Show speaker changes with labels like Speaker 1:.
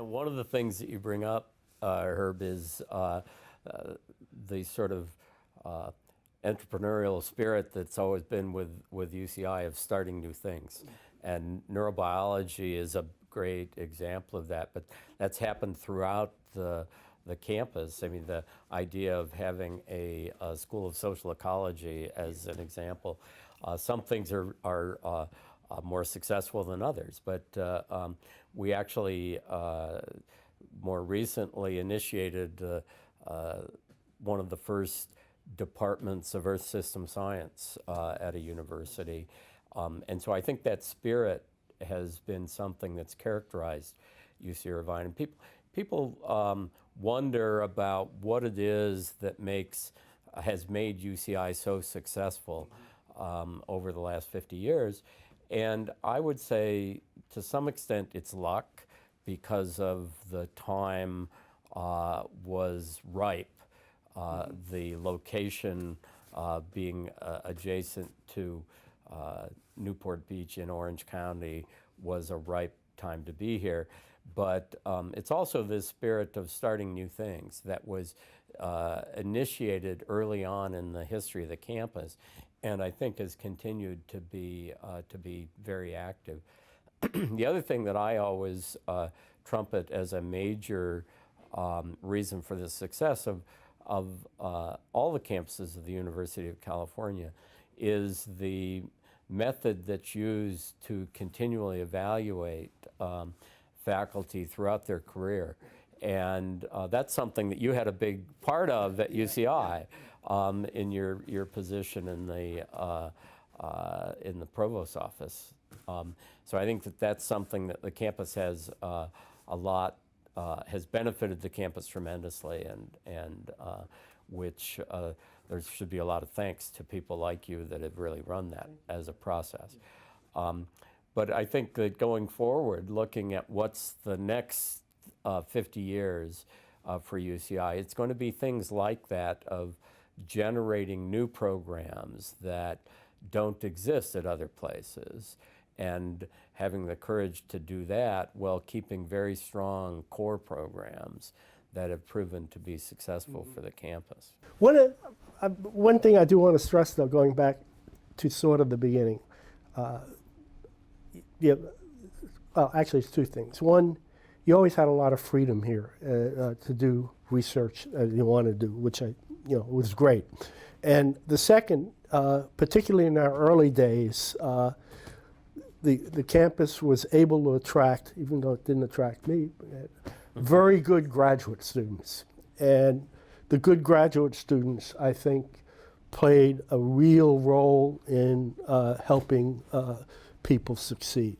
Speaker 1: one of the things that you bring up, Herb, is the sort of entrepreneurial spirit that's always been with UCI of starting new things. And neurobiology is a great example of that, but that's happened throughout the campus. I mean, the idea of having a school of social ecology as an example. Some things are more successful than others, but we actually more recently initiated one of the first departments of Earth System Science at a university. And so I think that spirit has been something that's characterized UC Irvine. And people wonder about what it is that has made UCI so successful over the last 50 years. And I would say, to some extent, it's luck, because of the time was ripe. The location being adjacent to Newport Beach in Orange County was a ripe time to be here. But it's also this spirit of starting new things that was initiated early on in the history of the campus, and I think has continued to be very active. The other thing that I always trumpet as a major reason for the success of all the campuses of the University of California is the method that's used to continually evaluate faculty throughout their career. And that's something that you had a big part of at UCI in your position in the provost's office. So I think that's something that the campus has has benefited the campus tremendously, and which there should be a lot of thanks to people like you that have really run that as a process. But I think that going forward, looking at what's the next 50 years for UCI, it's going to be things like that, of generating new programs that don't exist at other places, and having the courage to do that while keeping very strong core programs that have proven to be successful for the campus.
Speaker 2: One thing I do want to stress, though, going back to sort of the beginning, well, actually it's two things. One, you always had a lot of freedom here to do research you want to do, which was great. And the second, particularly in our early days, the campus was able to attract, even though it didn't attract me, very good graduate students. And the good graduate students, I think, played a real role in helping people succeed.